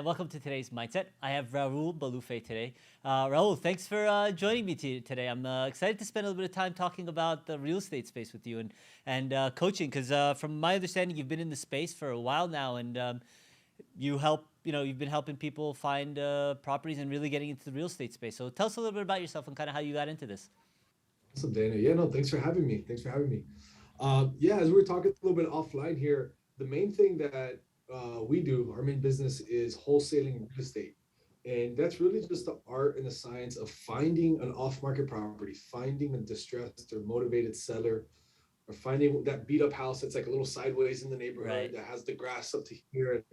welcome to today's Mindset. I have Raul Bolufe today. Raul, thanks for joining me today. I'm excited to spend a little bit of time talking about the real estate space with you and coaching, because from my understanding, you've been in the space for a while now, and you've been helping people find properties and really getting into the real estate space. So tell us a little bit about yourself and kind of how you got into this. Awesome, Dana. Yeah, no, thanks for having me. Thanks for having me. Yeah, as we were talking a little bit offline here, the main thing that we do, our main business is wholesaling real estate. And that's really just the art and the science of finding an off-market property, finding a distressed or motivated seller, or finding that beat up house that's like a little sideways in the neighborhood Right. that has the grass up to here.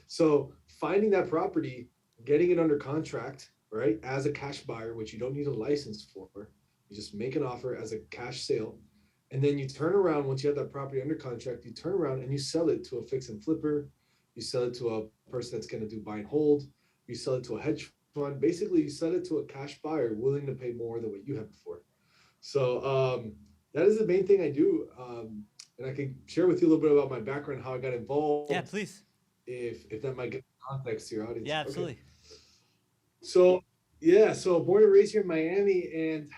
So finding that property, getting it under contract, right, as a cash buyer, which you don't need a license for. You just make an offer as a cash sale. And then you turn around once you have that property under contract, you turn around and you sell it to a fix and flipper. You sell it to a person that's going to do buy and hold. You sell it to a hedge fund. Basically, you sell it to a cash buyer willing to pay more than what you had before. So that is the main thing I do. And I can share with you a little bit about my background, how I got involved, Yeah, please. if that might give context to your audience. Yeah, Okay. absolutely. So yeah, so born and raised here in Miami, and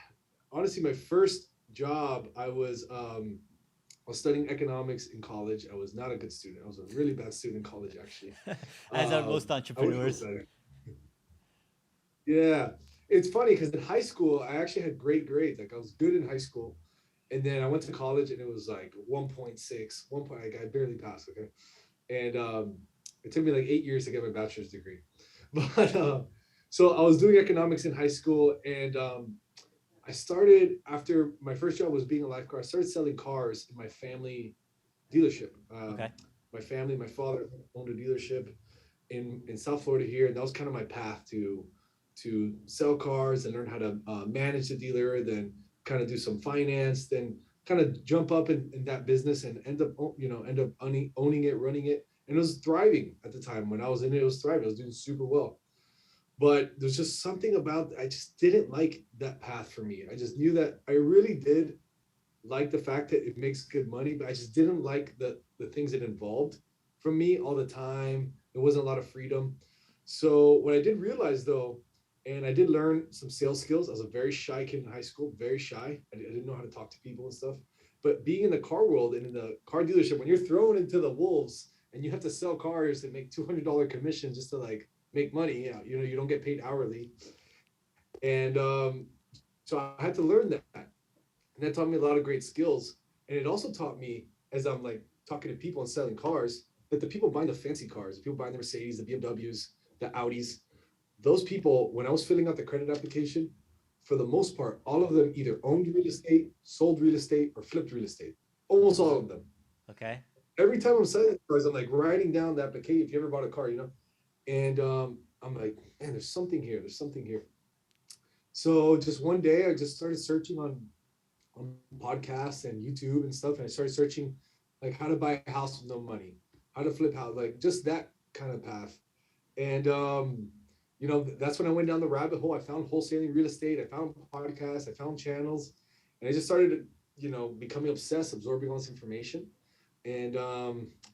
honestly, my first job, I was studying economics in college. I was not a good student. I was a really bad student in college, actually. As are most I wish I was entrepreneurs. better. Yeah, it's funny because in high school I actually had great grades. Like I was good in high school, and then I went to college and it was like 1.6, 1 point. Like I barely passed. Okay, and it took me like 8 years to get my bachelor's degree. But so I was doing economics in high school, and I started after my first job was being a lifeguard. I started selling cars in my family dealership. Okay. My father owned a dealership in South Florida here, and that was kind of my path to sell cars and learn how to manage the dealer, then kind of do some finance, then kind of jump up in that business and end up owning it, running it, and it was thriving at the time. When I was in it, it was thriving. I was doing super well, but there's just something about, I just didn't like that path for me. I just knew that I really did like the fact that it makes good money, but I just didn't like the things it involved from me all the time. There wasn't a lot of freedom. So what I did realize though, and I did learn some sales skills. I was a very shy kid in high school, very shy. I didn't know how to talk to people and stuff. But being in the car world and in the car dealership, when you're thrown into the wolves and you have to sell cars and make $200 commission just to like make money, yeah, you don't get paid hourly. And so I had to learn that. And that taught me a lot of great skills. And it also taught me, as I'm like talking to people and selling cars, that the people buying the fancy cars, the people buying the Mercedes, the BMWs, the Audis, those people, when I was filling out the credit application, for the most part, all of them either owned real estate, sold real estate, or flipped real estate. Almost all of them. Okay. Every time I'm selling cars, I'm like writing down the application. If you ever bought a car, and I'm like, man, there's something here. There's something here. So just one day, I just started searching on podcasts and YouTube and stuff, and I started searching like how to buy a house with no money, how to flip house, like just that kind of path. And that's when I went down the rabbit hole. I found wholesaling real estate. I found podcasts. I found channels, and I just started, becoming obsessed, absorbing all this information. And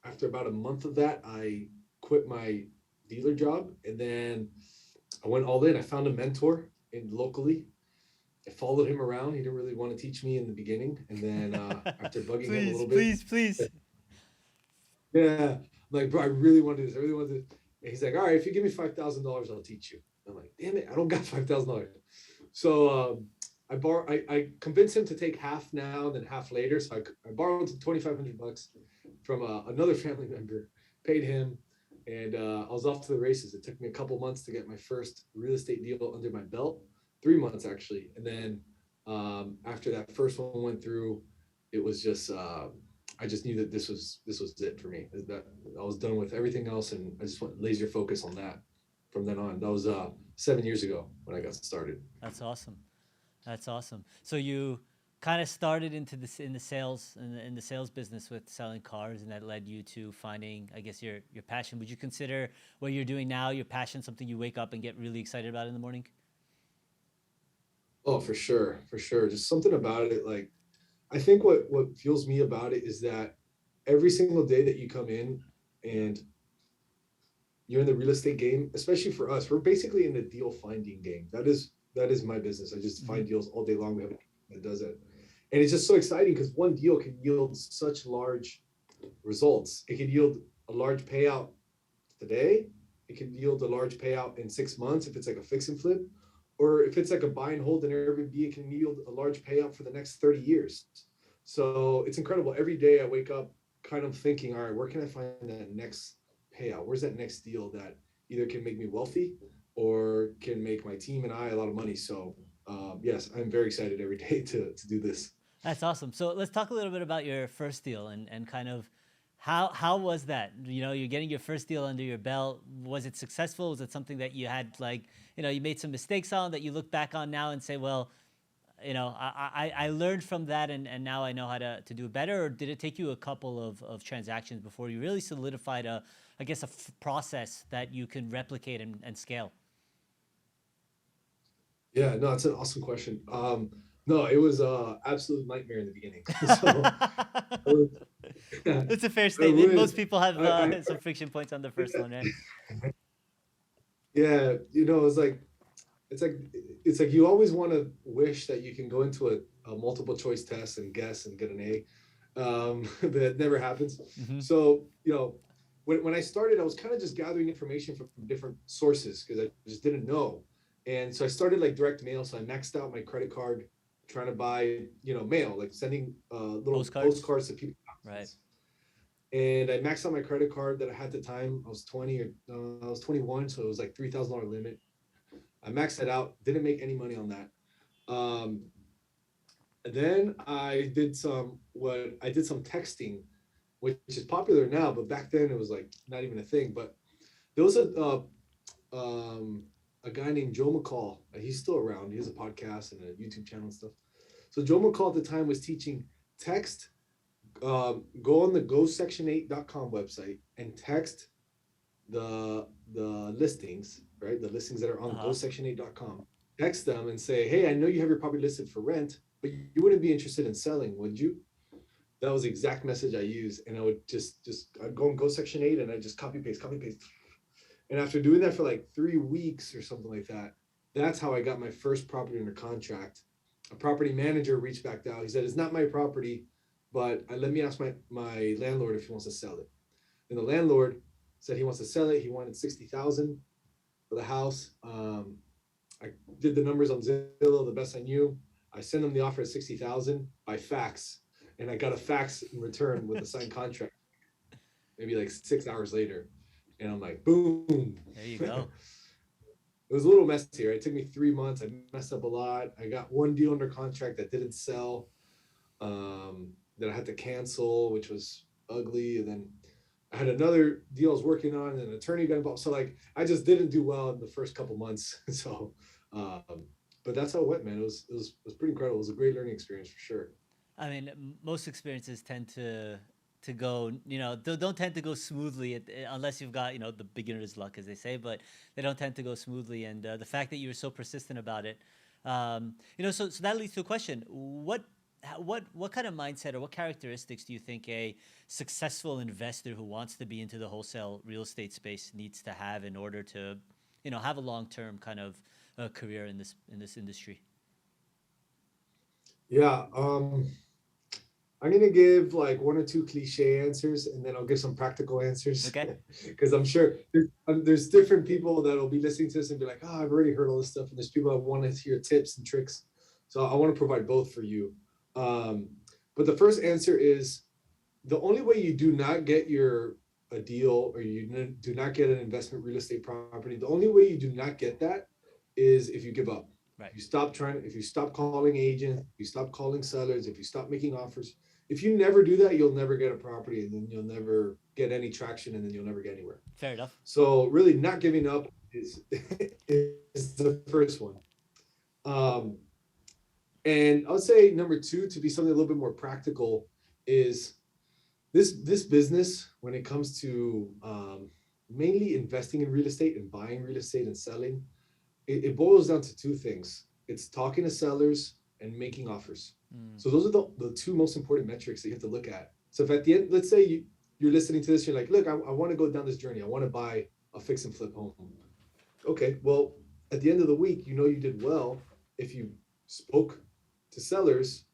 after about a month of that, I quit my dealer job, and then I went all in. I found a mentor in locally. I followed him around. He didn't really want to teach me in the beginning, and then after bugging him a Please, little bit, please, please. yeah, I'm like, bro, I really want to do this. I really want to. And he's like, all right, if you give me $5,000, I'll teach you. I'm like, damn it, I don't got $5,000. So I convinced him to take half now and then half later. So I borrowed $2,500 from another family member, paid him, and I was off to the races. It took me a couple months to get my first real estate deal under my belt, 3 months actually. And then after that first one went through, it was just I just knew that this was it for me. That I was done with everything else, and I just went laser focus on that from then on. That was 7 years ago when I got started. That's awesome. That's awesome. So you kind of started into this in the sales in the sales business with selling cars, and that led you to finding, I guess, your passion. Would you consider what you're doing now your passion, something you wake up and get really excited about in the morning? Oh, for sure, for sure. Just something about it. Like I think what fuels me about it is that every single day that you come in and you're in the real estate game, especially for us, we're basically in the deal finding game. That is my business. I just Hmm. find deals all day long. We have a team that does it. And it's just so exciting because one deal can yield such large results. It can yield a large payout today. It can yield a large payout in 6 months if it's like a fix and flip. Or if it's like a buy and hold in Airbnb, it can yield a large payout for the next 30 years. So it's incredible. Every day I wake up kind of thinking, all right, where can I find that next payout? Where's that next deal that either can make me wealthy or can make my team and I a lot of money? So yes, I'm very excited every day to do this. That's awesome. So let's talk a little bit about your first deal and kind of how was that? You know, you're getting your first deal under your belt. Was it successful? Was it something that you had like, you know, you made some mistakes on that you look back on now and say, well, you know, I learned from that and now I know how to do it better? Or did it take you a couple of transactions before you really solidified I guess, process that you can replicate and scale? Yeah, no, it's an awesome question. No, it was absolute nightmare in the beginning. So I was, It's a fair I statement. Most would, people have I some friction points on the first one, right? yeah, it's like it's like you always want to wish that you can go into a multiple choice test and guess and get an A. But it never happens. Mm-hmm. So, when I started, I was kind of just gathering information from different sources because I just didn't know. And so I started like direct mail. So I maxed out my credit card trying to buy, mail, like sending little Postcards, postcards to people. right? And I maxed out my credit card that I had at the time. I was 20 or I was 21, so it was like $3,000 limit. I maxed that out. Didn't make any money on that. Um, then I did some texting, which is popular now, but back then it was like not even a thing. But there was a guy named Joe McCall. He's still around. He has a podcast and a YouTube channel and stuff. So Joe McCall at the time was teaching text. Go on the gosection8.com website and text the listings, right? The listings that are Uh on huh. gosection8.com. Text them and say, hey, I know you have your property listed for rent, but you wouldn't be interested in selling, would you? That was the exact message I used. And I would just I'd go and go section 8 and I just copy paste. And after doing that for like 3 weeks or something like that, that's how I got my first property under contract. A property manager reached back out. He said, it's not my property, but let me ask my landlord if he wants to sell it. And the landlord said he wants to sell it. He wanted 60,000 for the house. I did the numbers on Zillow the best I knew. I sent him the offer at 60,000 by fax, and I got a fax in return with a signed contract. Maybe like 6 hours later, and I'm like, boom. There you go. It was a little messier. It took me 3 months. I messed up a lot. I got one deal under contract that didn't sell, that I had to cancel, which was ugly. And then I had another deal I was working on, and an attorney got involved. So like, I just didn't do well in the first couple months. So, but that's how it went, man. It was pretty incredible. It was a great learning experience for sure. I mean, most experiences tend to go, you know, don't tend to go smoothly unless you've got, you know, the beginner's luck, as they say. But they don't tend to go smoothly. And the fact that you were so persistent about it, you know, so that leads to a question: what kind of mindset or what characteristics do you think a successful investor who wants to be into the wholesale real estate space needs to have in order to, you know, have a long term kind of career in this industry? Yeah. I'm gonna give like one or two cliche answers, and then I'll give some practical answers Okay. because I'm sure there's different people that will be listening to this and be like, "Oh, I've already heard all this stuff," and there's people that want to hear tips and tricks. So I want to provide both for you. Um, but the first answer is the only way you do not get a deal or you do not get an investment real estate property. The only way you do not get that is if you give up. Right. If you stop calling agents, if you stop calling sellers, if you stop making offers, if you never do that, you'll never get a property, and then you'll never get any traction, and then you'll never get anywhere. Fair enough. So really not giving up is is the first one. Um, and I would say number two, to be something a little bit more practical, is this business when it comes to mainly investing in real estate and buying real estate and selling. It boils down to two things. It's talking to sellers and making offers. Mm. So those are the two most important metrics that you have to look at. So if at the end, let's say you're listening to this, you're like, look, I want to go down this journey. I want to buy a fix and flip home. Okay, well, at the end of the week, you know you did well if you spoke to sellers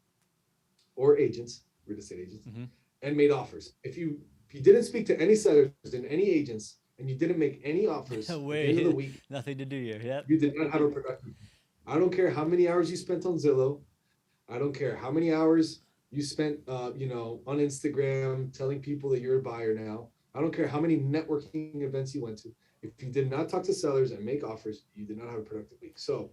or agents, real estate agents, Mm-hmm. and made offers. If you didn't speak to any sellers and any agents, and you didn't make any offers at the end of the week, Nothing to do here. Yep. you did not have a productive. I don't care how many hours you spent on Zillow. I don't care how many hours you spent, on Instagram telling people that you're a buyer now. I don't care how many networking events you went to. If you did not talk to sellers and make offers, you did not have a productive week. So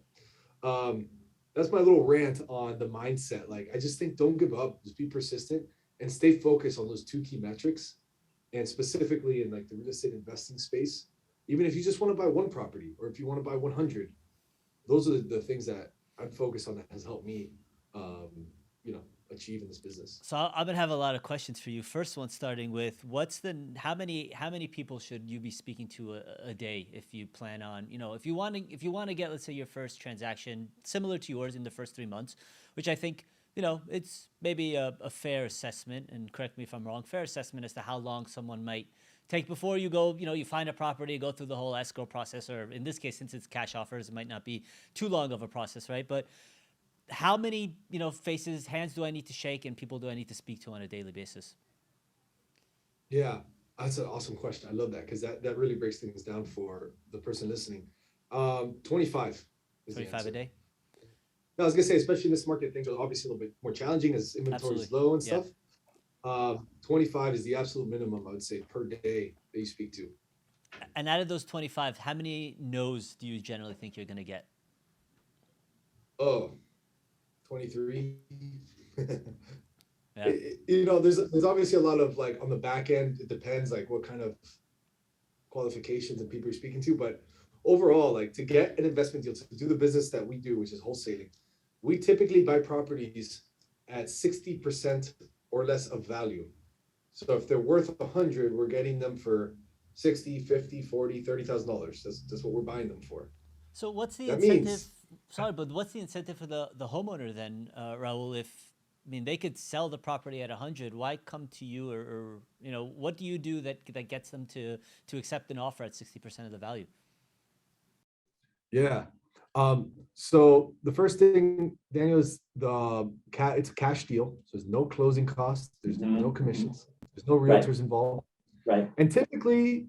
um, that's my little rant on the mindset. Like, I just think don't give up, just be persistent and stay focused on those two key metrics. And specifically in like the real estate investing space, even if you just want to buy one property or if you want to buy 100, those are the things that I'd focus on that has helped me, um, achieve in this business. So I'm gonna have a lot of questions for you. First one, starting with how many people should you be speaking to a day if you plan on, if you want to get, let's say, your first transaction similar to yours in the first 3 months, which I think, it's maybe a fair assessment, and correct me if I'm wrong, fair assessment as to how long someone might take before you go, you find a property, go through the whole escrow process, or in this case, since it's cash offers, it might not be too long of a process, right? But how many, hands do I need to shake and people do I need to speak to on a daily basis? Yeah, that's an awesome question. I love that because that really breaks things down for the person listening. 25 is the 25 a answer. day? No, I was gonna say, especially in this market, things are obviously a little bit more challenging as inventory is Absolutely. low and Yeah. stuff. 25 is the absolute minimum, I would say, per day that you speak to. And out of those 25, how many no's do you generally think you're going to get? Oh, 23. Yeah. There's obviously a lot of like on the back end, it depends like what kind of qualifications and people you're speaking to. But overall, like to get an investment deal, to do the business that we do, which is wholesaling, we typically buy properties at 60% or less of value. So if they're worth 100, we're getting them for 60, 50, 40, $30,000. That's what we're buying them for. So what's the That incentive? means Sorry, but what's the incentive for the homeowner then, Raul? They could sell the property at 100. Why come to you, or what do you do that gets them to accept an offer at 60% of the value? Yeah. So the first thing, Daniel, is it's a cash deal. So there's no closing costs. There's no commissions. There's no Right. realtors involved. Right. And typically,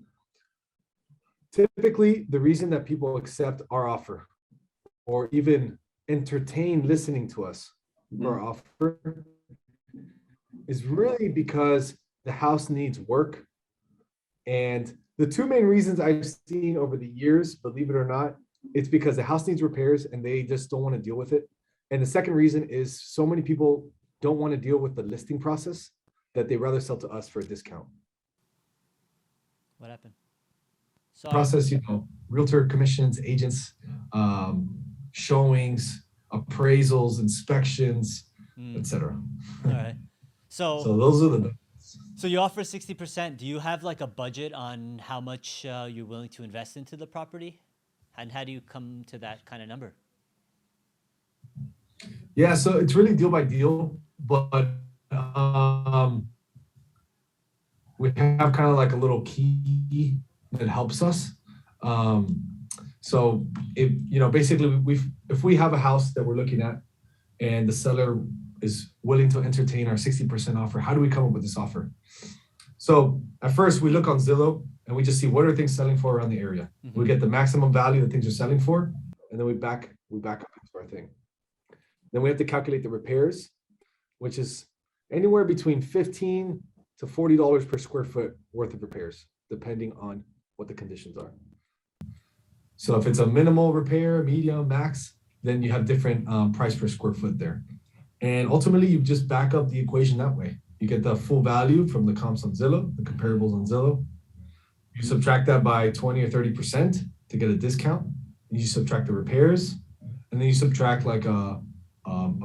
the reason that people accept our offer or even entertain listening to us for our offer is really because the house needs work. And the two main reasons I've seen over the years, believe it or not, it's because the house needs repairs and they just don't want to deal with it. And the second reason is so many people don't want to deal with the listing process that they rather sell to us for a discount. What happened? So Process, realtor commissions, agents, showings, appraisals, inspections, etc. All right. So those are the. So you offer 60%. Do you have like a budget on how much you're willing to invest into the property? And how do you come to that kind of number? Yeah, so it's really deal by deal, but we have kind of like a little key that helps us. So basically if we have a house that we're looking at and the seller is willing to entertain our 60% offer, how do we come up with this offer? So at first we look on Zillow and we just see what are things selling for around the area. Mm-hmm. We get the maximum value that things are selling for, and then we back up into our thing. Then we have to calculate the repairs, which is anywhere between $15 to $40 per square foot worth of repairs, depending on what the conditions are. So if it's a minimal repair, medium, max, then you have different price per square foot there. And ultimately, you just back up the equation that way. You get the full value from the comps on Zillow, the comparables on Zillow. You subtract that by 20 or 30% to get a discount. And you subtract the repairs, and then you subtract like a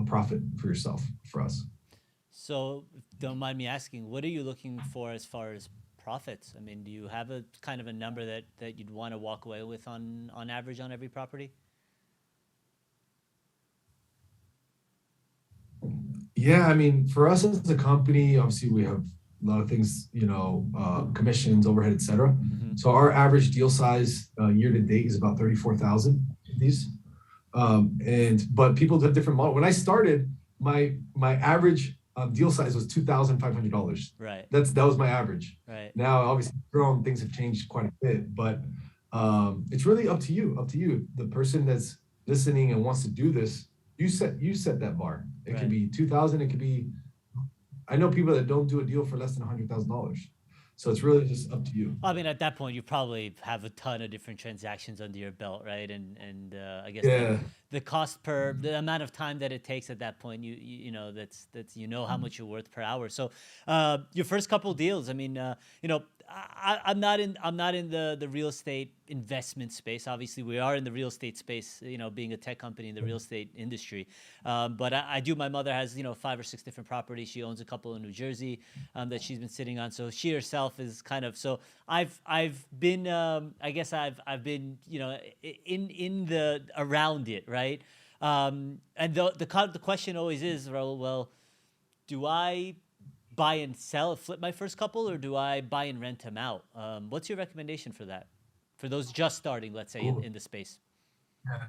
profit for yourself, for us. So don't mind me asking, what are you looking for as far as profits? Do you have a kind of a number that you'd want to walk away with on average on every property? Yeah, for us as a company, obviously we have lot of things, commissions, overhead, etc. Mm-hmm. So our average deal size year to date is about 34,000 these. And but people have different models. When I started, my average deal size was $2,500. Right. That was my average. Right. Now, obviously, grown things have changed quite a bit, but it's really up to you. Up to you, the person that's listening and wants to do this. You set that bar. It could Right. be 2,000. It could be. I know people that don't do a deal for less than $100,000. So it's really just up to you. I mean, at that point, you probably have a ton of different transactions under your belt, right? And I guess Yeah. the cost per the amount of time that it takes at that point, that's how much you're worth per hour. So, your first couple deals, I mean, I'm not in the real estate investment space. Obviously, we are in the real estate space, being a tech company in the real estate industry. But I do. My mother has 5 or 6 different properties. She owns a couple in New Jersey that she's been sitting on. So she herself is kind of so. I've been I guess I've been in the around it, right? And the question always is, Raul, well, do I buy and sell, flip my first couple, or do I buy and rent them out? What's your recommendation for that? For those just starting, let's say, in Cool. the space. Yeah.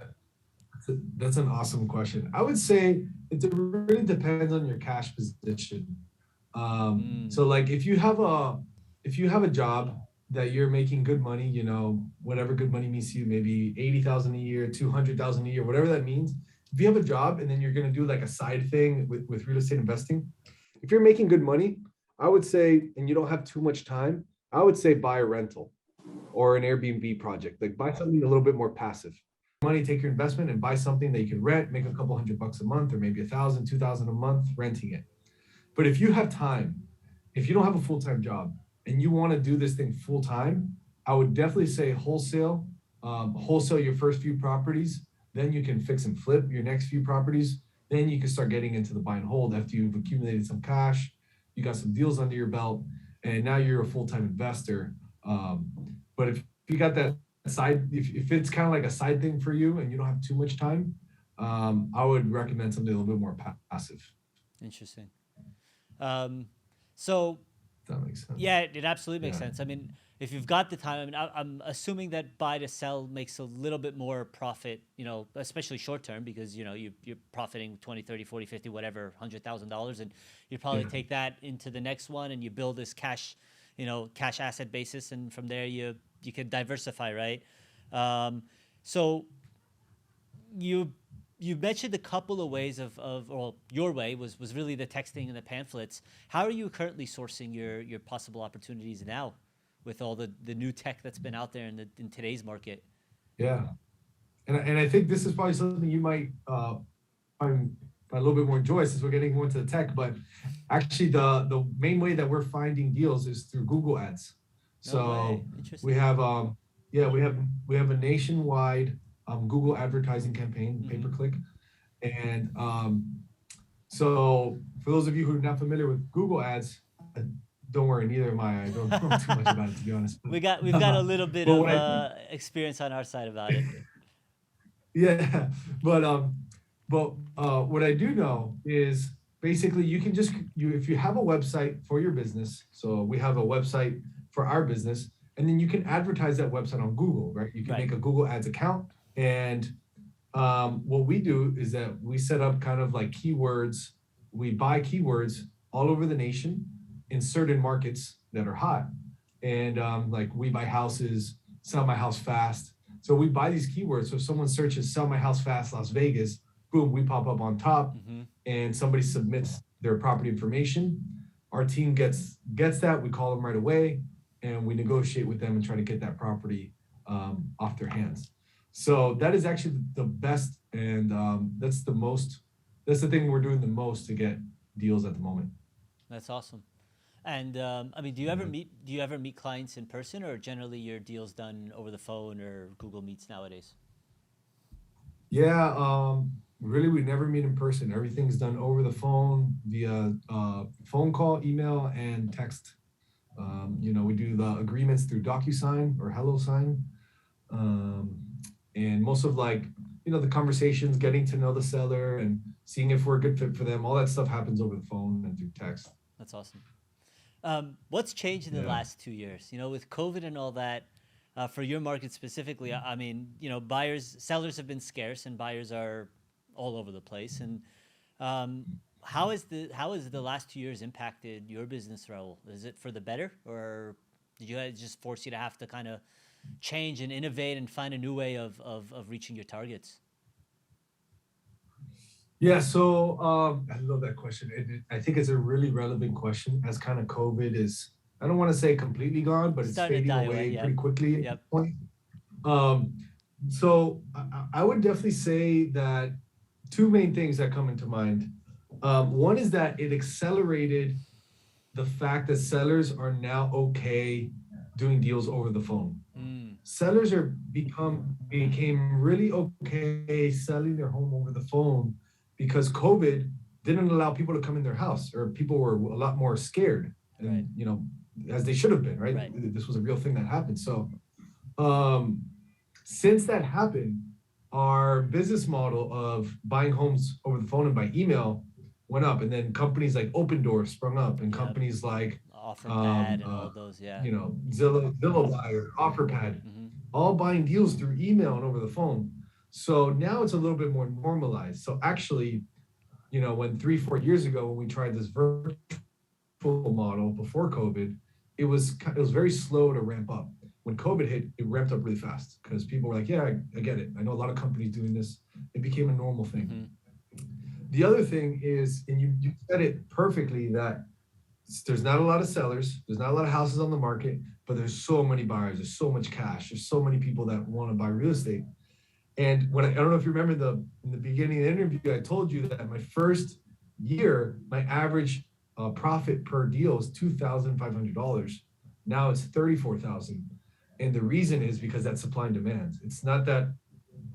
That's an awesome question. I would say it really depends on your cash position. Mm, So like if you have a job that you're making good money, whatever good money means to you, maybe 80,000 a year, 200,000 a year, whatever that means. If you have a job and then you're gonna do like a side thing with real estate investing, if you're making good money, I would say, and you don't have too much time, I would say buy a rental or an Airbnb project. Like buy something a little bit more passive. Money, take your investment and buy something that you can rent, make a couple $100 a month, or maybe 1,000, 2,000 a month renting it. But if you have time, if you don't have a full-time job and you want to do this thing full time, I would definitely say wholesale your first few properties. Then you can fix and flip your next few properties. Then you can start getting into the buy and hold after you've accumulated some cash, you got some deals under your belt, and now you're a full-time investor. But if you got that side, if it's kind of like a side thing for you and you don't have too much time, I would recommend something a little bit more passive. interesting. Um, so If that makes sense. yeah, it absolutely makes Yeah. sense. I mean, if you've got the time, I mean, I'm assuming that buy to sell makes a little bit more profit, especially short term, because, you're profiting 20, 30, 40, 50, whatever, $100,000. And you probably Yeah. take that into the next one and you build this cash asset basis. And from there, you can diversify, right? Um, so you you mentioned a couple of ways well, your way was really the texting and the pamphlets. How are you currently sourcing your possible opportunities now with all the new tech that's been out there in today's market? Yeah. And I think this is probably something you might find a little bit more joyous as we're getting more into the tech. But actually, the main way that we're finding deals is through Google Ads. No way. So we Interesting. have yeah, we have a nationwide Google advertising campaign, pay per Mm-hmm. click, and so for those of you who are not familiar with Google Ads, don't worry, neither am I. I don't know too much about it, to be honest. We've got a little bit But of what I think, experience on our side about it. yeah, but what I do know is basically you can just you if you have a website for your business. So we have a website for our business, and then you can advertise that website on Google, right? You can Right. make a Google Ads account, and what we do is that we set up kind of like keywords. We buy keywords all over the nation in certain markets that are hot, and like we buy houses, sell my house fast. So we buy these keywords. So if someone searches "sell my house fast Las Vegas," boom, we pop up on top, Mm-hmm. and somebody submits their property information. Our team gets that. We call them right away, and we negotiate with them and try to get that property off their hands. So that is actually the best, and that's the most. That's the thing we're doing the most to get deals at the moment. That's awesome. And I mean, Yeah. do you ever meet clients in person, or generally your deals done over the phone or Google Meets nowadays? Yeah, really, we never meet in person. Everything's done over the phone via phone call, email, and text. We do the agreements through DocuSign or HelloSign, um, and most of like the conversations, getting to know the seller and seeing if we're a good fit for them. All that stuff happens over the phone and through text. That's awesome. What's changed in the Yeah. last 2 years? With COVID and all that, for your market specifically, I mean, sellers have been scarce and buyers are all over the place. And um, how has the last 2 years impacted your business, Raul? Is it for the better, or did you guys just force you to have to kind of change and innovate and find a new way of reaching your targets? Yeah, so I love that question. I think it's a really relevant question as kind of COVID is, I don't want to say completely gone, but it's Starting to fading die away. away Yep. pretty quickly at this Yep. point. Um, so I would definitely say that two main things that come into mind. One is that it accelerated the fact that sellers are now okay doing deals over the phone. Mm, Sellers became really okay selling their home over the phone because COVID didn't allow people to come in their house, or people were a lot more scared, right. and as they should have been, right? Right. This was a real thing that happened. So um, since that happened, our business model of buying homes over the phone and by email went up, and then companies like Open Door sprung up, and Yep. companies like Offer pad um, and uh, all those. Yeah. Zillow Buyer, OfferPad, Hmm. all buying deals through email and over the phone. So now it's a little bit more normalized. So actually, when 3, 4 years ago, when we tried this virtual model before COVID, it was very slow to ramp up. When COVID hit, it ramped up really fast because people were like, "Yeah, I get it. I know a lot of companies doing this." It became a normal thing. Hmm. The other thing is, and you said it perfectly, that there's not a lot of sellers, there's not a lot of houses on the market, but there's so many buyers, there's so much cash, there's so many people that want to buy real estate. And I don't know if you remember in the beginning of the interview, I told you that my first year, my average profit per deal is $2,500. Now it's 34,000, and the reason is because that's supply and demand.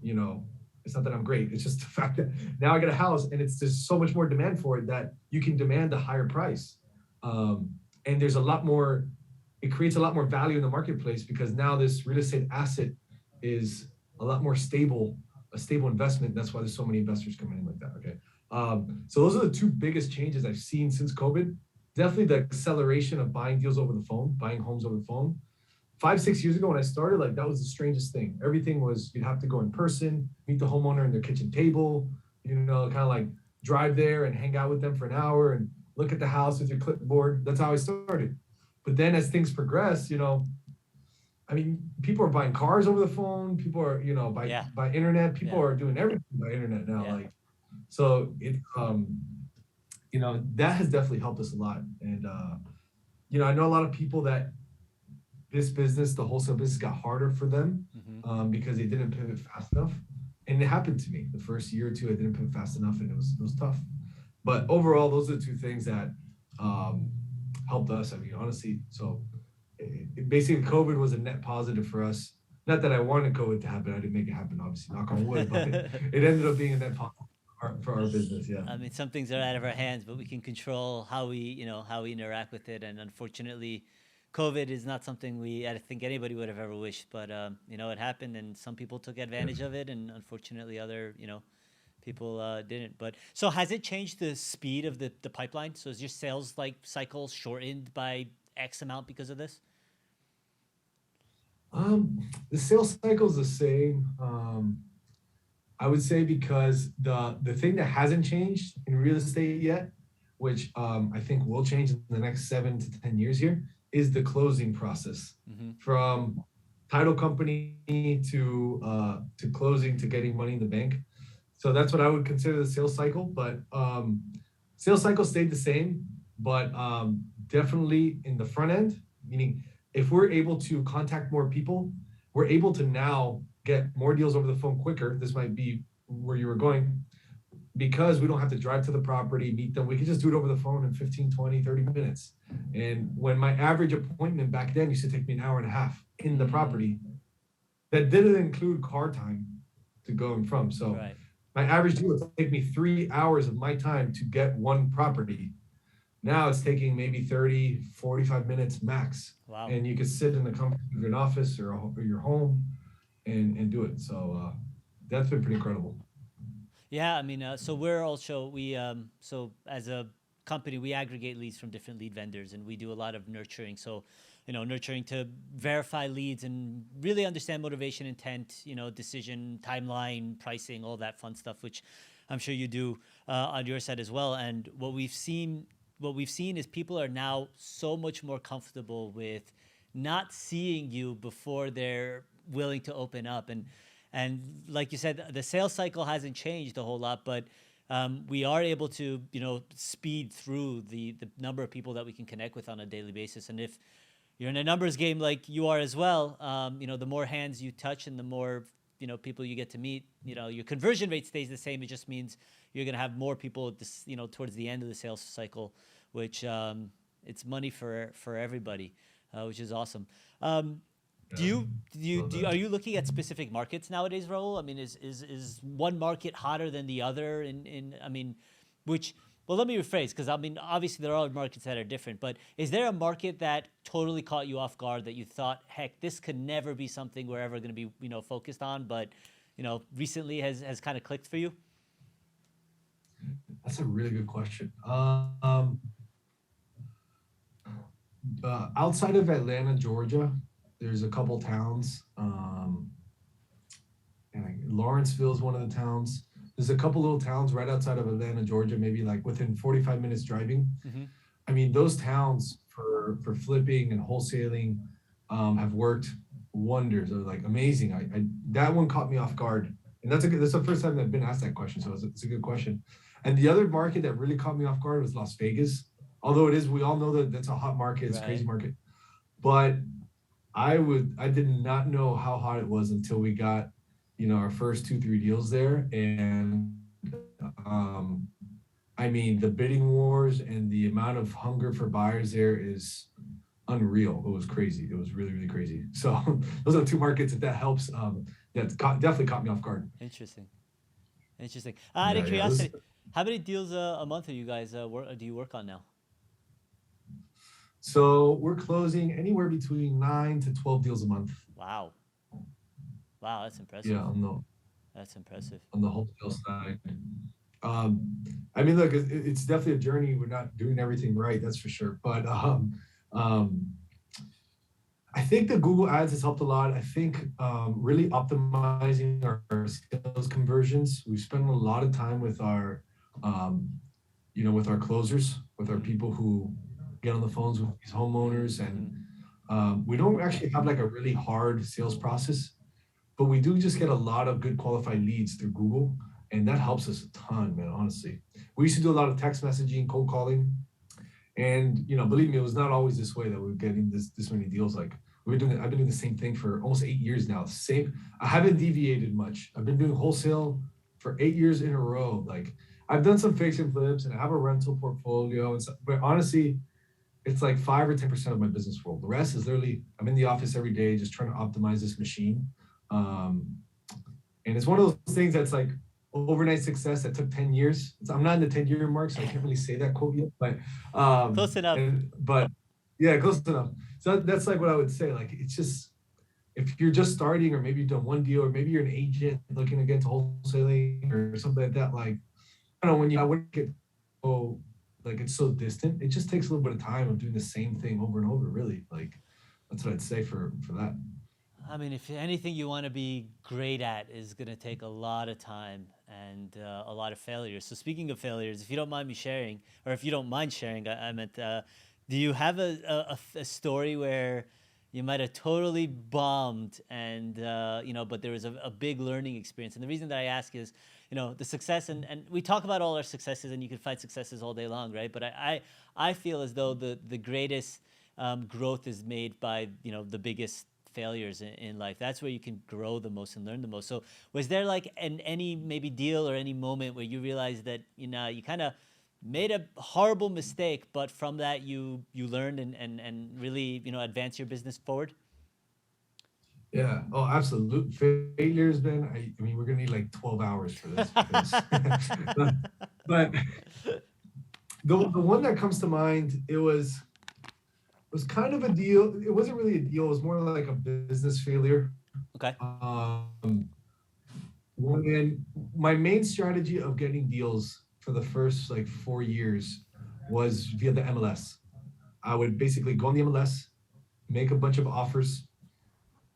You know, it's not that I'm great. It's just the fact that now I get a house and it's just so much more demand for it that you can demand a higher price. Um, and there's a lot more, it creates a lot more value in the marketplace because now this real estate asset is a lot more stable, a stable investment. That's why there's so many investors coming in like that. Okay. So those are the two biggest changes I've seen since COVID. Definitely the acceleration of buying deals over the phone, buying homes over the phone. 5, 6 years ago when I started, like that was the strangest thing. Everything was you'd have to go in person, meet the homeowner in their kitchen table, kind of like drive there and hang out with them for an hour and look at the house with your clipboard. That's how I started. But then as things progress, I mean, people are buying cars over the phone. People are, Yeah. by internet. People Yeah. are doing everything by internet now. Yeah. Like, so that has definitely helped us a lot. And I know a lot of people that this business, the wholesale business, got harder for them Hmm. because they didn't pivot fast enough. And it happened to me the first year or two. I didn't pivot fast enough, and it was tough. But overall, those are the two things that um, helped us. I mean, honestly, so basically, COVID was a net positive for us. Not that I wanted COVID to happen. I didn't make it happen, obviously, knock on wood, but it ended up being a net positive for our business. Yeah. I mean, some things are out of our hands, but we can control how we interact with it. And unfortunately, COVID is not something I think anybody would have ever wished. But it happened, and some people took advantage of it, and unfortunately, other people didn't. But so, has it changed the speed of the pipeline? So, is your sales cycle shortened by X amount because of this? The sales cycle is the same. I would say because the thing that hasn't changed in real estate yet, which I think will change in the next 7 to 10 years here, is the closing process. Mm-hmm. From title company to closing to getting money in the bank. So that's what I would consider the sales cycle. But sales cycle stayed the same, but definitely in the front end, meaning if we're able to contact more people, we're able to now get more deals over the phone quicker. This might be where you were going, because we don't have to drive to the property, meet them. We can just do it over the phone in 15, 20, 30 minutes. And when my average appointment back then used to take me an hour and a half in the property, that didn't include car time to go and from. So Right. my average deal would take me 3 hours of my time to get one property. Now it's taking maybe 30, 45 minutes max. Wow. And you can sit in the comfort of an office or your home and do it. So that's been pretty incredible. Yeah, I mean, so we're also we so as a company, we aggregate leads from different lead vendors, and we do a lot of nurturing. So, nurturing to verify leads and really understand motivation, intent, decision, timeline, pricing, all that fun stuff, which I'm sure you do on your side as well. And what we've seen is people are now so much more comfortable with not seeing you before they're willing to open up. And like you said, the sales cycle hasn't changed a whole lot, but we are able to speed through the number of people that we can connect with on a daily basis. And if you're in a numbers game like you are as well, the more hands you touch and the more people you get to meet, your conversion rate stays the same. It just means you're going to have more people towards the end of the sales cycle, which it's money for everybody, which is awesome. Are you looking at specific markets nowadays, Raul? I mean, is one market hotter than the other? Well, let me rephrase, because I mean, obviously there are markets that are different, but is there a market that totally caught you off guard that you thought, heck, this could never be something we're ever going to be, focused on, but, recently has kind of clicked for you? That's a really good question. Outside of Atlanta, Georgia, there's a couple towns. Lawrenceville is one of the towns. There's a couple little towns right outside of Atlanta, Georgia, maybe like within 45 minutes driving. Mm-hmm. I mean, those towns for flipping and wholesaling have worked wonders. They're like amazing. I that one caught me off guard, and that's the first time I've been asked that question. So it's a good question. And the other market that really caught me off guard was Las Vegas. Although we all know that that's a hot market, it's a crazy market. But I did not know how hot it was until we got, our first 2-3 deals there. And I mean, the bidding wars and the amount of hunger for buyers there is unreal. It was crazy. It was really, really crazy. So those are the two markets that helps. Definitely caught me off guard. Interesting. Out of curiosity, how many deals a month are you guys do you work on now? So we're closing anywhere between 9 to 12 deals a month. Wow, that's impressive. Yeah, That's impressive. On the wholesale side. I mean, look, it's definitely a journey. We're not doing everything right, that's for sure. But I think the Google Ads has helped a lot. I think really optimizing our sales conversions. We've spent a lot of time with our, with our closers, with our people who get on the phones with these homeowners, and we don't actually have like a really hard sales process, but we do just get a lot of good qualified leads through Google, and that helps us a ton, man. Honestly, we used to do a lot of text messaging, cold calling, and believe me, it was not always this way that we were getting this many deals. Like I've been doing the same thing for almost 8 years now. I haven't deviated much. I've been doing wholesale for 8 years in a row. Like I've done some fix and flips, and I have a rental portfolio, and stuff, but honestly, it's like 5 or 10% of my business world. The rest is literally, I'm in the office every day just trying to optimize this machine. And it's one of those things that's like overnight success that took 10 years. I'm not in the 10-year mark, so I can't really say that quote yet, but close enough. But yeah, close enough. So that's like what I would say. Like, it's just, if you're just starting, or maybe you've done one deal, or maybe you're an agent looking to get into wholesaling or something like that, like, I don't know, I wouldn't get, like it's so distant. It just takes a little bit of time of doing the same thing over and over, really. Like, that's what I'd say for that. I mean, if anything you want to be great at is going to take a lot of time and a lot of failures. So speaking of failures, if you don't mind me sharing, or if you don't mind sharing, I meant, do you have a story where you might have totally bombed and, but there was a big learning experience? And the reason that I ask is, the success, and we talk about all our successes, and you can find successes all day long, right? But I feel as though the greatest growth is made by, the biggest failures in life. That's where you can grow the most and learn the most. So was there like any maybe deal or any moment where you realized that, you kind of made a horrible mistake, but from that you learned and really, advance your business forward? Yeah. Oh, absolutely. Failures, man. I mean, we're gonna need like 12 hours for this. But the one that comes to mind, it was kind of a deal. It wasn't really a deal. It was more like a business failure. Okay. When my main strategy of getting deals for the first like 4 years was via the MLS. I would basically go on the MLS, make a bunch of offers,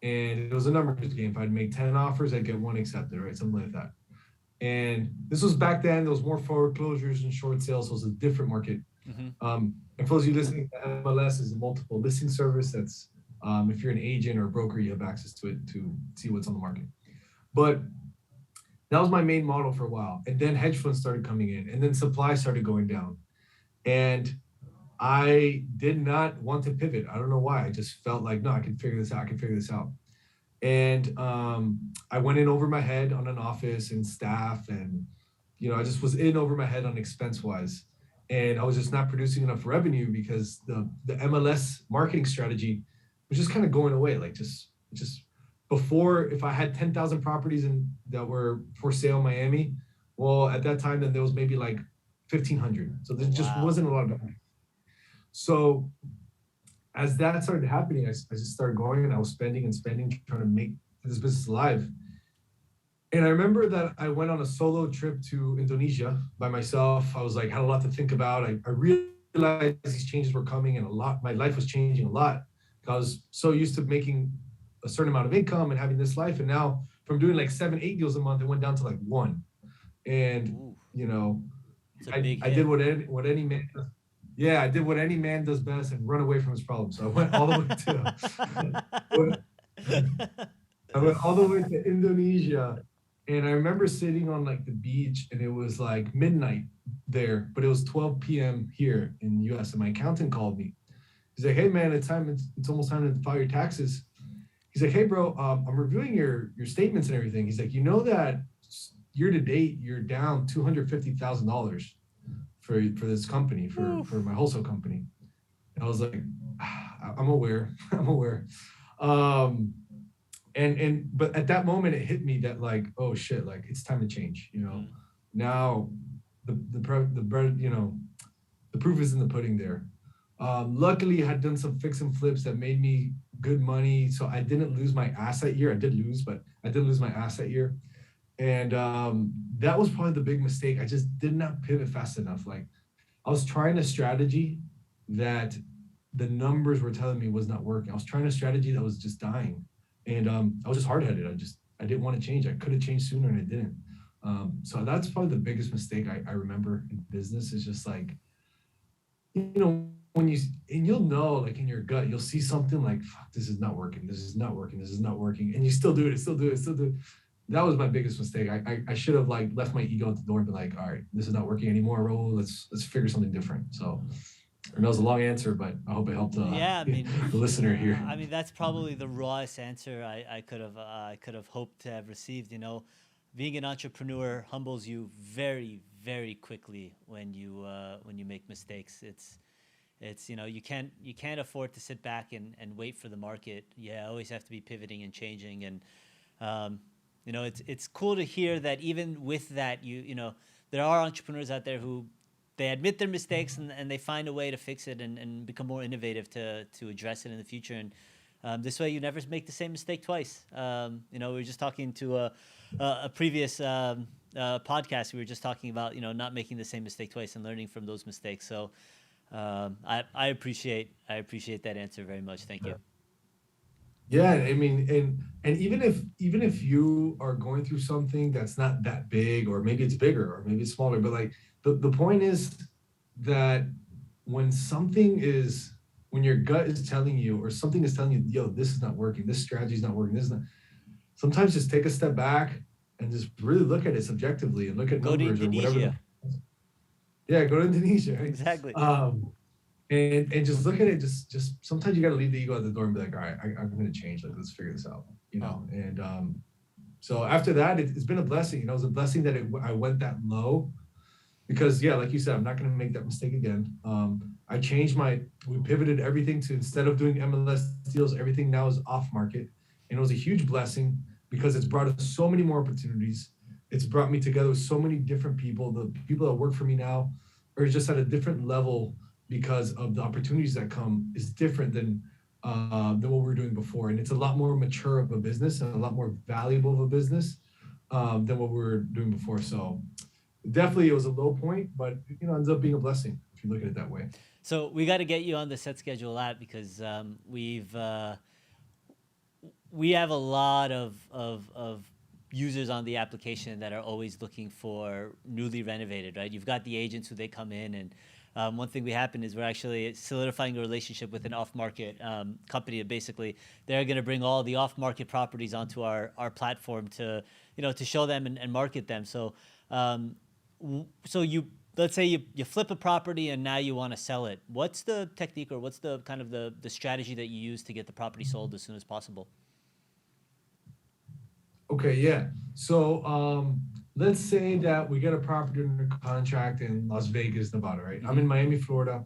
and it was a numbers game. If I'd make 10 offers, I'd get one accepted, right? Something like that. And this was back then, there was more foreclosures and short sales, so it was a different market. Mm-hmm. And for those of you listening, MLS is a multiple listing service that's, if you're an agent or a broker, you have access to it to see what's on the market. But that was my main model for a while. And then hedge funds started coming in, and then supply started going down. And I did not want to pivot. I don't know why. I just felt like, no, I can figure this out. I can figure this out. And I went in over my head on an office and staff, and I just was in over my head on expense wise, and I was just not producing enough revenue because the MLS marketing strategy was just kind of going away. Like just before, if I had 10,000 properties that were for sale in Miami, well, at that time, then there was maybe like 1,500. So there just wasn't a lot of revenue. So as that started happening, I just started going, and I was spending and spending, trying to make this business alive. And I remember that I went on a solo trip to Indonesia by myself. I was like, had a lot to think about. I realized these changes were coming, and my life was changing a lot. I was so used to making a certain amount of income and having this life. And now from doing like 7-8 deals a month, it went down to like one. And, I did what any man does. Yeah, I did what any man does best and run away from his problems. So I went all the way to Indonesia, and I remember sitting on like the beach, and it was like midnight there, but it was 12 p.m. here in the U.S. And my accountant called me. He's like, "Hey man, it's almost time to file your taxes." He's like, "Hey bro, I'm reviewing your statements and everything." He's like, "You know that year to date you're down $250,000 for this company, for my wholesale company." And I was like, I'm aware. But at that moment it hit me that like, oh shit, like it's time to change. Now the proof is in the pudding there. Luckily I had done some fix and flips that made me good money, so I didn't lose my ass that year. I did lose, but I didn't lose my ass that year. And that was probably the big mistake. I just did not pivot fast enough. Like I was trying a strategy that the numbers were telling me was not working. I was trying a strategy that was just dying. And I was just hard-headed. I didn't want to change. I could have changed sooner, and I didn't. So that's probably the biggest mistake I remember in business, is just like, when you'll know, like in your gut, you'll see something like, fuck, this is not working. This is not working. This is not working. And you still do it. That was my biggest mistake. I should have like left my ego at the door and been like, all right, this is not working anymore, Raul. Let's figure something different. So I know it's a long answer, but I hope it helped the listener here. I mean, that's probably the rawest answer I could have hoped to have received. Being an entrepreneur humbles you very, very quickly when you make mistakes. It's you can't afford to sit back and wait for the market. Yeah, always have to be pivoting and changing. And it's cool to hear that even with that, there are entrepreneurs out there who they admit their mistakes and they find a way to fix it and become more innovative to address it in the future. And this way you never make the same mistake twice. We were just talking to a previous podcast. We were just talking about, not making the same mistake twice and learning from those mistakes. So I appreciate that answer very much. Thank you. Yeah, I mean, and even if you are going through something that's not that big, or maybe it's bigger, or maybe it's smaller, but like the point is that when your gut is telling you, or something is telling you, yo, this is not working, this strategy is not working, sometimes just take a step back and just really look at it subjectively and look at numbers or whatever. Yeah, go to Indonesia. Right? Exactly. And just look at it. Just sometimes you got to leave the ego at the door and be like, all right, I'm going to change. Like, let's figure this out. And so after that, it's been a blessing. It was a blessing that I went that low, because yeah, like you said, I'm not going to make that mistake again. I changed we pivoted everything to, instead of doing MLS deals, everything now is off market, and it was a huge blessing because it's brought us so many more opportunities. It's brought me together with so many different people. The people that work for me now are just at a different level, because of the opportunities that come is different than what we were doing before. And it's a lot more mature of a business and a lot more valuable of a business than what we were doing before. So definitely it was a low point, but ends up being a blessing if you look at it that way. So we got to get you on the SetSchedule app because we have a lot of users on the application that are always looking for newly renovated, right? You've got the agents who they come in, and one thing we happen is we're actually solidifying a relationship with an off-market company. Basically, they're going to bring all the off-market properties onto our platform to, to show them and market them. So, so let's say you flip a property and now you want to sell it. What's the technique, or what's the kind of the strategy that you use to get the property sold as soon as possible? Okay, yeah. So let's say that we get a property under contract in Las Vegas, Nevada, right? I'm in Miami, Florida.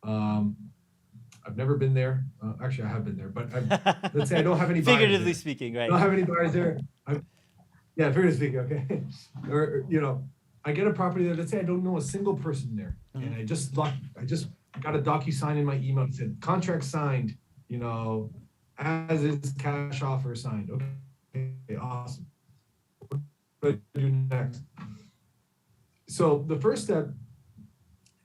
I've never been there. Actually, I have been there, but let's say I don't have any buyers Figuratively there. speaking, right? I don't have any buyers there. Yeah, figuratively speaking, okay. Or I get a property there. Let's say I don't know a single person there, and I just got a DocuSign in my email that said contract signed. As is, cash offer signed. Okay, awesome. What do I do next? So the first step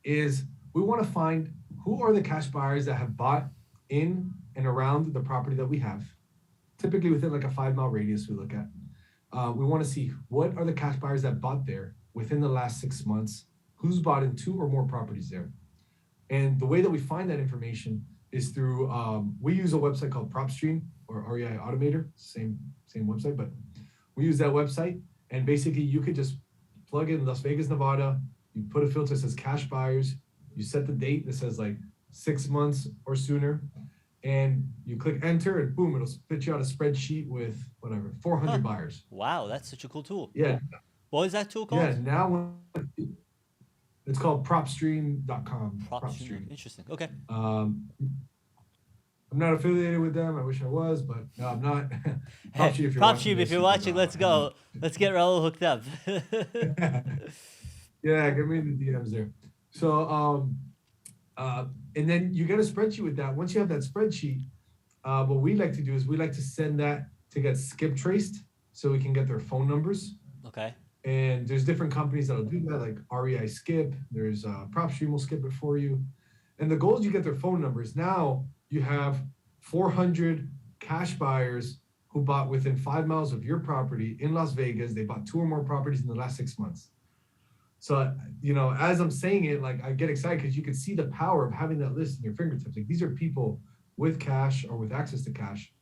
is we want to find who are the cash buyers that have bought in and around the property that we have, typically within like a 5-mile radius we look at. We want to see what are the cash buyers that bought there within the last 6 months, who's bought in 2 or more properties there. And the way that we find that information is through, we use a website called PropStream or REI Automator, same website, but we use that website. And basically you could just plug in Las Vegas, Nevada, you put a filter that says cash buyers, you set the date that says like 6 months or sooner, and you click enter and boom, it'll spit you out a spreadsheet with whatever, 400 buyers. Wow, that's such a cool tool. Yeah. What is that tool called? Yeah, now it's called propstream.com. PropStream. Interesting. Okay. I'm not affiliated with them. I wish I was, but no, I'm not. PropStream, if you're watching, let's go. Let's get Raul hooked up. Yeah, get me in the DMs there. So, and then you get a spreadsheet with that. Once you have that spreadsheet, what we like to do is we like to send that to get skip traced so we can get their phone numbers. Okay. And there's different companies that'll do that, like REI Skip. There's PropStream will skip it for you. And the goal is you get their phone numbers. Now you have 400 cash buyers who bought within 5 miles of your property in Las Vegas. They bought 2 or more properties in the last 6 months. So, as I'm saying it, like I get excited because you can see the power of having that list in your fingertips. Like these are people with cash or with access to cash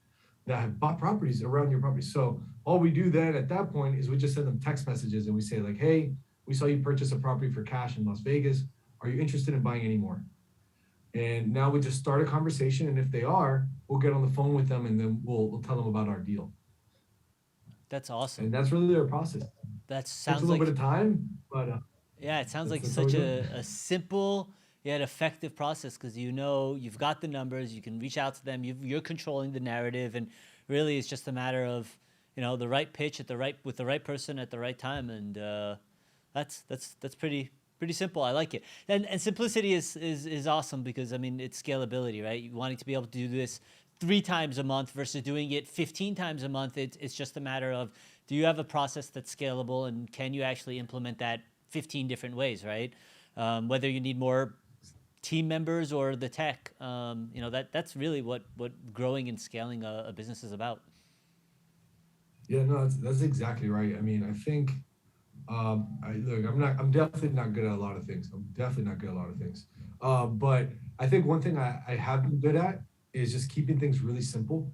that have bought properties around your property. So all we do then at that point is we just send them text messages and we say like, hey, we saw you purchase a property for cash in Las Vegas. Are you interested in buying any more? And now we just start a conversation. And if they are, we'll get on the phone with them and then we'll tell them about our deal. That's awesome. And that's really their process. That sounds Takes a little bit of time, but yeah, it sounds like such a simple yet effective process because you've got the numbers, you can reach out to them, you're controlling the narrative, and really it's just a matter of the right pitch with the right person at the right time, and that's pretty simple. I like it, and simplicity is awesome because it's scalability, right? You wanting to be able to do this 3 times a month versus doing it 15 times a month. It's just a matter of, do you have a process that's scalable and can you actually implement that 15 different ways, right? Whether you need more team members or the tech, that's really what growing and scaling a business is about. Yeah, no, that's exactly right. I think, I'm definitely not good at a lot of things. But I think one thing I have been good at is just keeping things really simple.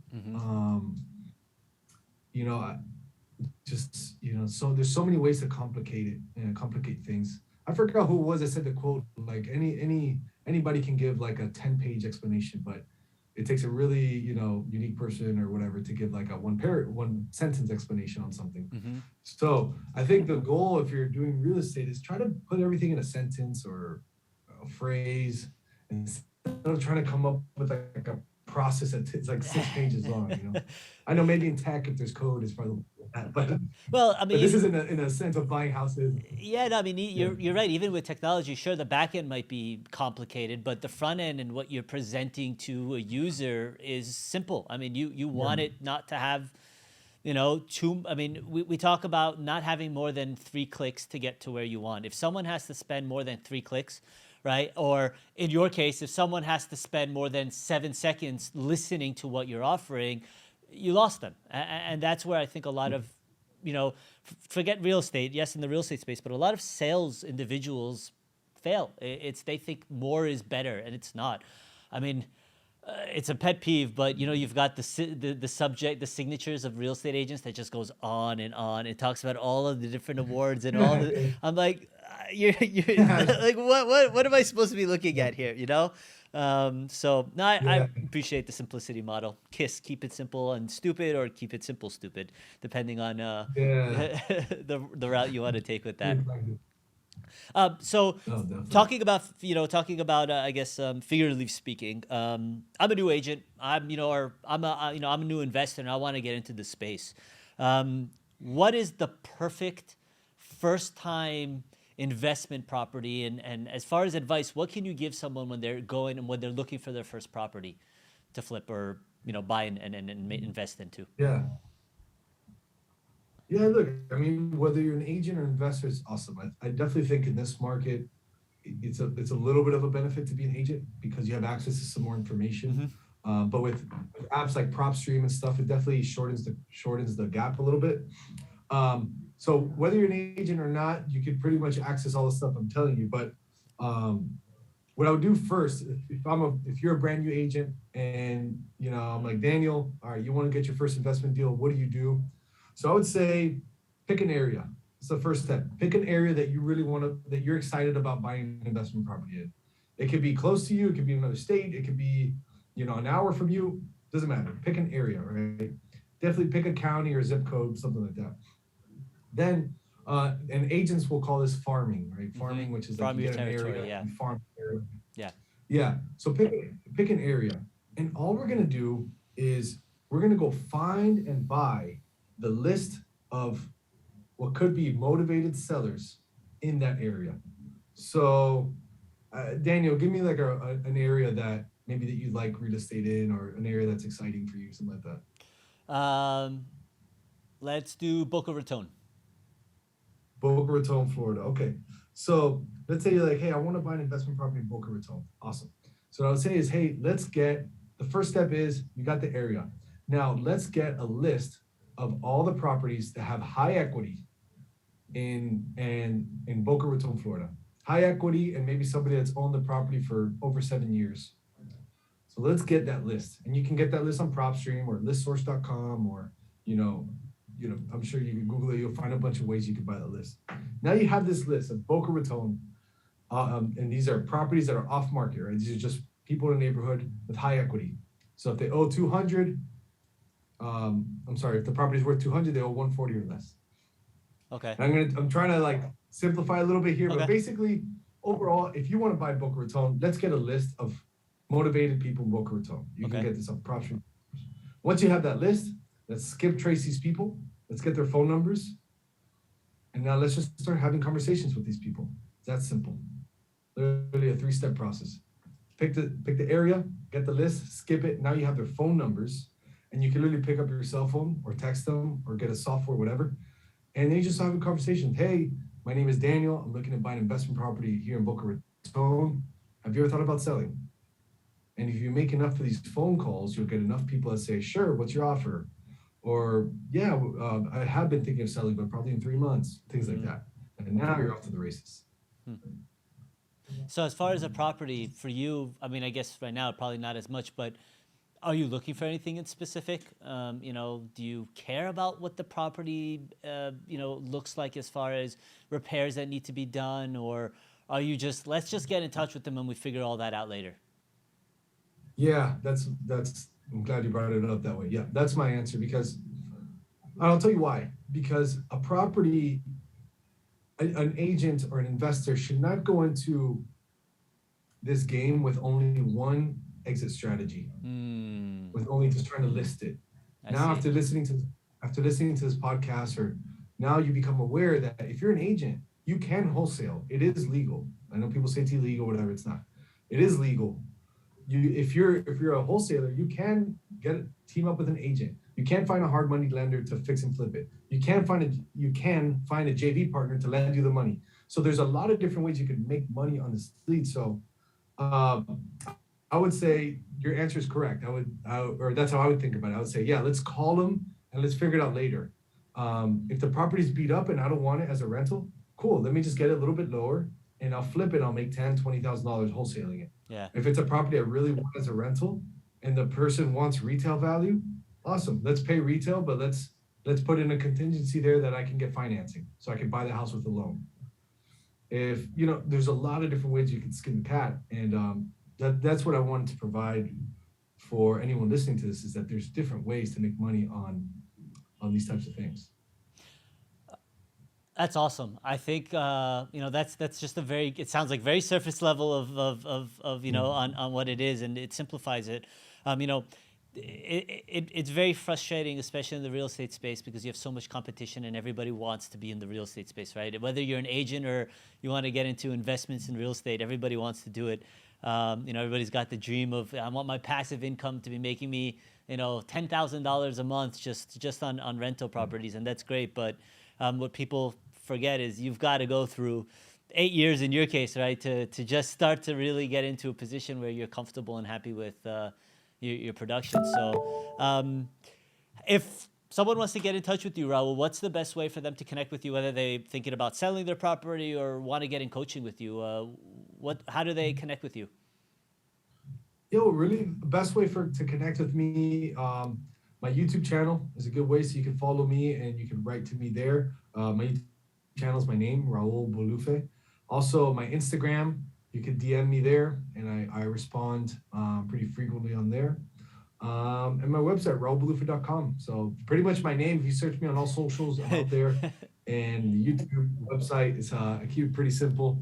So there's so many ways to complicate it and complicate things. I forgot who it was that said the quote, like anybody can give like a 10-page explanation, but it takes a really, unique person or whatever to give like a one sentence explanation on something. So I think the goal, if you're doing real estate, is try to put everything in a sentence or a phrase instead of trying to come up with like a process that's like 6 pages long. I know maybe in tech, if there's code, it's probably that, but but this is in a sense of buying houses. Yeah, no, you're right. Even with technology, sure, the back end might be complicated, but the front end and what you're presenting to a user is simple. You want it not to have, we talk about not having more than 3 clicks to get to where you want. If someone has to spend more than 3 clicks, right? Or in your case, if someone has to spend more than 7 seconds listening to what you're offering, you lost them. And that's where I think a lot of, forget real estate, yes, in the real estate space, but a lot of sales individuals fail. They think more is better, and it's not. I mean, it's a pet peeve, but you've got the subject, the signatures of real estate agents that just goes on and on. It talks about all of the different awards and all the. I'm like, you're like, what am I supposed to be looking at here? So no, I appreciate the simplicity model. Keep it simple and stupid, or keep it simple stupid, depending on the route you want to take with that. So talking about I guess figuratively speaking, I'm a new agent. I'm a new investor, and I want to get into this space. What is the perfect first time investment property, and as far as advice, what can you give someone when they're looking for their first property to flip or buy and invest into? Yeah, look, I mean, whether you're an agent or investor, it's awesome. I definitely think in this market, it's a little bit of a benefit to be an agent because you have access to some more information. But with apps like PropStream and stuff, it definitely shortens the gap a little bit. So whether you're an agent or not, you can pretty much access all the stuff I'm telling you. But what I would do first, if you're a brand new agent and I'm like, Daniel, all right, you want to get your first investment deal, what do you do? So I would say pick an area. It's the first step. Pick an area that you really that you're excited about buying an investment property in. It could be close to you. It could be another state. It could be, an hour from you. Doesn't matter. Pick an area, right? Definitely pick a county or zip code, something like that. Then, and agents will call this farming, right? Farming, which is farm like you your get an territory, area, yeah. and farm area. Yeah. Yeah. So pick an area. And all we're going to do is we're going to go find and buy the list of what could be motivated sellers in that area. So, Daniel, give me like an area that maybe that you like real estate in, or an area that's exciting for you, something like that. Let's do Boca Raton. Boca Raton, Florida. Okay. So let's say you're like, hey, I want to buy an investment property in Boca Raton. Awesome. So what I would say is, hey, the first step is you got the area. Now let's get a list of all the properties that have high equity in Boca Raton, Florida. High equity, and maybe somebody that's owned the property for over 7 years. So let's get that list. And you can get that list on PropStream or listsource.com, or, I'm sure you can Google it. You'll find a bunch of ways you can buy the list. Now you have this list of Boca Raton, and these are properties that are off market, right? These are just people in the neighborhood with high equity. So if they owe 200, if the property is worth 200, they owe 140 or less. Okay. I'm trying to like simplify a little bit here, okay. But basically, overall, if you want to buy Boca Raton, let's get a list of motivated people in Boca Raton. You can get this on PropStream. Once you have that list, let's skip trace these people. Let's get their phone numbers. And now let's just start having conversations with these people. It's that simple. Literally a 3-step process. Pick the area, get the list, skip it. Now you have their phone numbers. And you can literally pick up your cell phone or text them or get a software, whatever. And then you just have a conversation. Hey, my name is Daniel. I'm looking to buy an investment property here in Boca Raton. Have you ever thought about selling? And if you make enough of these phone calls, you'll get enough people that say, sure, what's your offer? Or, yeah, I have been thinking of selling, but probably in 3 months, things like that. And now you're off to the races. So as far as a property for you, I mean, I guess right now, probably not as much, but are you looking for anything in specific? Do you care about what the property, looks like as far as repairs that need to be done? Or are you let's just get in touch with them and we figure all that out later? Yeah, I'm glad you brought it up that way. Yeah, that's my answer, because I'll tell you why. Because a property, an agent or an investor should not go into this game with only one exit strategy, with only just trying to list it. After listening to this podcast, or now you become aware that if you're an agent, you can wholesale. It is legal. I know people say it's illegal, whatever. It's not. It is legal. If you're a wholesaler, you can team up with an agent. You can find a hard money lender to fix and flip it. You can find a JV partner to lend you the money. So there's a lot of different ways you can make money on this lead. So um, I would say your answer is correct. Or that's how I would think about it. I would say, yeah, let's call them and let's figure it out later. If the property's beat up and I don't want it as a rental, cool. Let me just get it a little bit lower and I'll flip it. I'll make $20,000 wholesaling it. Yeah. If it's a property I really want as a rental and the person wants retail value, awesome. Let's pay retail, but let's put in a contingency there that I can get financing so I can buy the house with a loan. If you know, there's a lot of different ways you can skin the cat, and that's what I wanted to provide for anyone listening to this, is that there's different ways to make money on these types of things. That's awesome. I think that's just a very. It sounds like very surface level of on what it is, and it simplifies it. You know, it's very frustrating, especially in the real estate space, because you have so much competition and everybody wants to be in the real estate space, right? Whether you're an agent or you want to get into investments in real estate, everybody wants to do it. Everybody's got the dream of, I want my passive income to be making me, $10,000 a month just on rental properties, and that's great. But what people forget is you've got to go through 8 years in your case, right, to just start to really get into a position where you're comfortable and happy with your production. So if someone wants to get in touch with you, Raul, what's the best way for them to connect with you, whether they're thinking about selling their property or want to get in coaching with you? How do they connect with you? Really, the best way to connect with me, my YouTube channel is a good way, so you can follow me and you can write to me there. My YouTube channel is my name, Raul Bolufe. Also, my Instagram, you can DM me there, and I respond pretty frequently on there. And my website, raulbolufe.com. So pretty much my name. If you search me on all socials, I'm out there. And the YouTube website is I keep it pretty simple.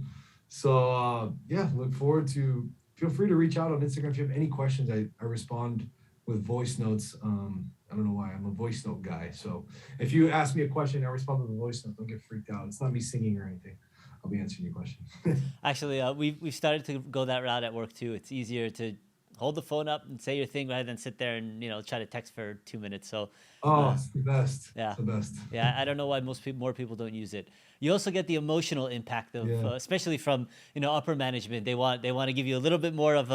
So look forward to. Feel free to reach out on Instagram if you have any questions. I respond with voice notes. I don't know why, I'm a voice note guy. So if you ask me a question, I respond with a voice note. Don't get freaked out. It's not me singing or anything. I'll be answering your question. Actually, we've started to go that route at work too. It's easier to hold the phone up and say your thing rather than sit there and try to text for 2 minutes. So it's the best. Yeah, it's the best. Yeah, I don't know why more people don't use it. You also get the emotional impact of, especially from upper management. They want to give you a little bit more of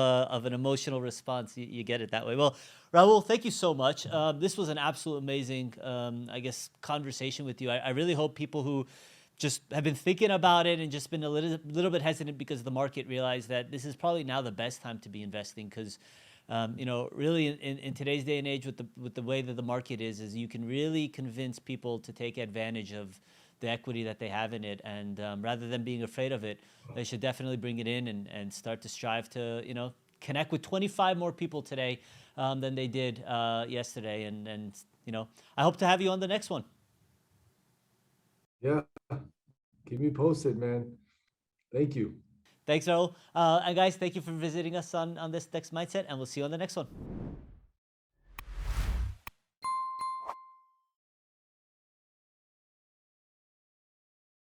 an emotional response. You get it that way. Well, Raul, thank you so much. This was an absolute amazing, conversation with you. I really hope people who just have been thinking about it and just been a little bit hesitant because of the market realize that this is probably now the best time to be investing, because really in today's day and age with the way that the market is you can really convince people to take advantage of the equity that they have in it, and rather than being afraid of it, they should definitely bring it in and start to strive to connect with 25 more people today than they did yesterday, and I hope to have you on the next one. Yeah, keep me posted, man. Thank you. Thanks, Raul. And guys, thank you for visiting us on this Next Mindset, and we'll see you on the next one.